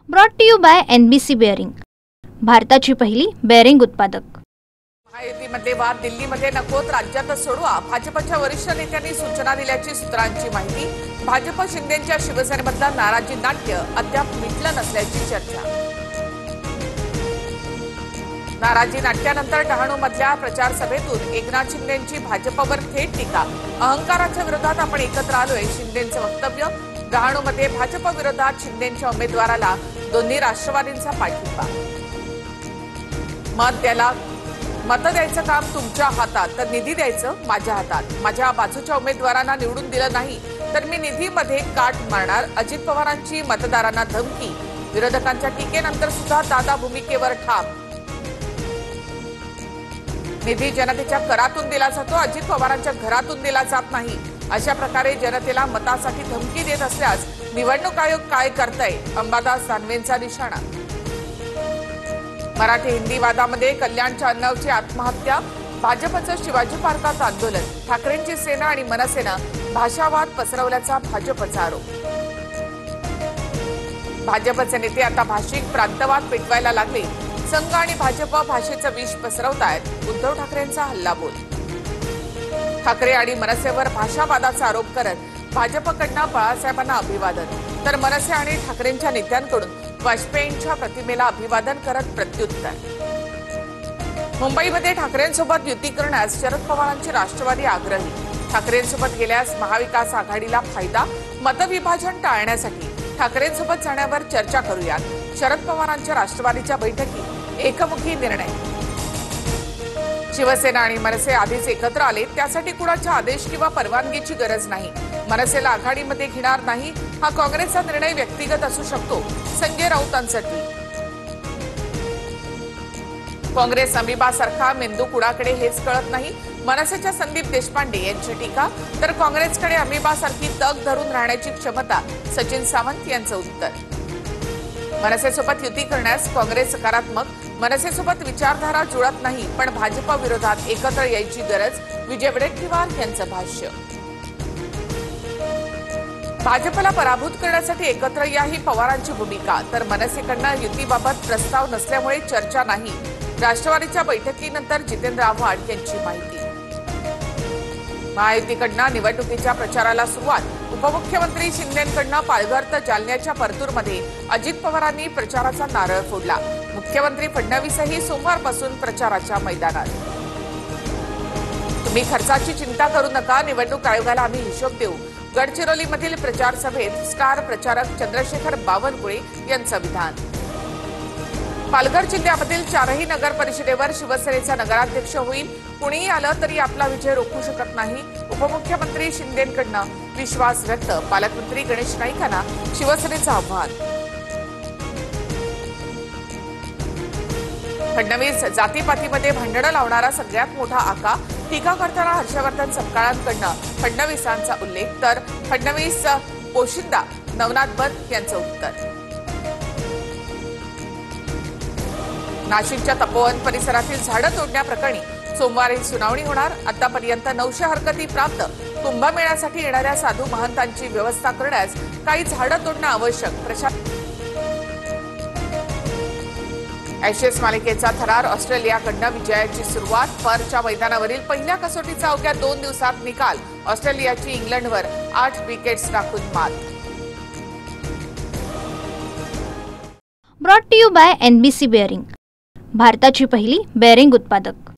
Brought to you by NBC bearing, भारताची पहिली bearing उत्पादक। महायुतीमध्ये वाद दिल्लीमध्ये नकोत, राज्यातच सोडवा, भाजपच्या वरिष्ठ नेत्यांनी सूचना दिल्याची सूत्रांची माहिती। भाजप शिंदेंच्या शिवसेनेमधलं नाराजी नाट्य अद्याप मिटलं नसल्याची चर्चा। नाराजी नाट्यानंतर डहाणूमधल्या प्रचार सभेतून एकनाथ शिंदेंची भाजपवर थेट टीका। अहंकाराच्या विरोधात आपण एकत्र आलोय, शिंदेंचं वक्तव्य। डहाणूमध्ये भाजप विरोधात शिंदेंच्या उमेदवाराला दोन्ही राष्ट्रवादींचा पाठिंबा। मत द्यायचं काम तुमच्या हातात, तर निधी द्यायचं माझ्या हातात। माझ्या बाजूच्या उमेदवारांना निवडून दिलं नाही तर मी निधीमध्ये काट मारणार, अजित पवारांची मतदारांना धमकी। विरोधकांच्या टीकेनंतर सुद्धा दादा भूमिकेवर ठाम। निधी जनतेच्या करातून दिला जातो, अजित पवारांच्या घरातून दिला जात नाही। अशा प्रकारे जनतेला मतासाठी धमकी देत असल्यास निवडणूक आयोग काय करतंय, अंबादास दानवेंचा निशाणा। मराठी हिंदी वादामध्ये कल्याणच्या अन्नावची आत्महत्या, भाजपचं शिवाजी पार्कात आंदोलन। ठाकरेंची सेना आणि मनसेनं भाषावाद पसरवल्याचा भाजपचा आरोप। भाजपचे नेते आता भाषिक प्रांतवाद पेटवायला लागले, संघ आणि भाजप भाषेचं विष पसरवतायत। उद्धव ठाकरेंचा हल्लाबोल। ठाकरे आणि मनसेवर भाषावादाचा आरोप करत भाजपकडनं बाळासाहेबांना अभिवादन, तर मनसे आणि ठाकरेंच्या नेत्यांकडून वाजपेयींच्या प्रतिमेला अभिवादन करत प्रत्युत्तर। मुंबईमध्ये ठाकरेंसोबत युती करण्यास शरद पवारांची राष्ट्रवादी आग्रही। ठाकरेंसोबत गेल्यास महाविकास आघाडीला फायदा, मतविभाजन टाळण्यासाठी ठाकरेंसोबत जाण्यावर चर्चा करूयात। शरद पवारांच्या राष्ट्रवादीच्या बैठकीत एकमुखी निर्णय। शिवसेना आणि मनसे आधीच एकत्र आले, त्यासाठी कुणाच्या आदेश किंवा परवानगीची गरज नाही। मनसेला आघाडीमध्ये घेणार नाही हा काँग्रेसचा निर्णय व्यक्तिगत असू शकतो, संजय राऊतांचं ट्विट। काँग्रेस अमिबासारखा मेंदू कुणाकडे हेच कळत नाही, मनसेच्या संदीप देशपांडे यांची टीका। तर काँग्रेसकडे अमिबासारखी तग धरून राहण्याची क्षमता, सचिन सावंत यांचं उत्तर। मनसेसोबत युती करण्यास काँग्रेस सकारात्मक, मनसेसोबत विचारधारा जुळत नाही पण भाजप विरोधात एकत्र यायची गरज, विजय वडेट्टीवार यांचं भाष्य। भाजपला पराभूत करण्यासाठी एकत्र या ही पवारांची भूमिका, तर मनसेकडनं युतीबाबत प्रस्ताव नसल्यामुळे चर्चा नाही। राष्ट्रवादीच्या बैठकीनंतर जितेंद्र आव्हाड यांची माहिती। महायुतीकडनं निवडणुकीच्या प्रचाराला सुरुवात, उपमुख्यमंत्री शिंदेंकडनं पालघर तर जालन्याच्या परतूरमध्ये अजित पवारांनी प्रचाराचा नारळ फोडला। मुख्यमंत्री फडणवीसही सोमवारपासून प्रचाराच्या मैदानात। तुम्ही खर्चाची चिंता करू नका, निवडणूक आयोगाला आम्ही हिशोब देऊ। गडचिरोलीमधील प्रचार सभेत स्टार प्रचारक चंद्रशेखर बावनकुळे यांचं विधान। पालघर जिल्ह्यामधील 4ही नगर परिषदेवर शिवसेनेचा नगराध्यक्ष होईल, कुणीही आलं तरी आपला विजय रोखू शकत नाही। उपमुख्यमंत्री शिंदेंकडनं विश्वास व्यक्त, पालकमंत्री गणेश नाईकांना शिवसेनेचं आव्हान। फडणवीस जातीपातीमध्ये भांडणं लावणारा सगळ्यात मोठा आका, टीका करताना हर्षवर्धन सपकाळांकडनं फडणवीसांचा उल्लेख, तर फडणवीस पोशिंदा नवनाथ बत यांचं उत्तर। नाशिकच्या तपोवन परिसरातील झाडं तोडण्याप्रकरणी सोमवारी सुनावणी होणार। आतापर्यंत 900 हरकती प्राप्त, कुंभमेळ्यासाठी येणाऱ्या साधू महंतांची व्यवस्था करण्यास काही झाडं तोडणं आवश्यक। ऍशेस मालिकेचा थरार, ऑस्ट्रेलियाकडनं विजयाची सुरुवात। पर्थच्या मैदानावरील पहिल्या कसोटीचा अवघ्या 2 दिवसात निकाल, ऑस्ट्रेलियाची इंग्लंडवर 8 विकेट्स टाकून मात। Brought to you by NBC bearing, भारताची पहिली बेअरिंग उत्पादक।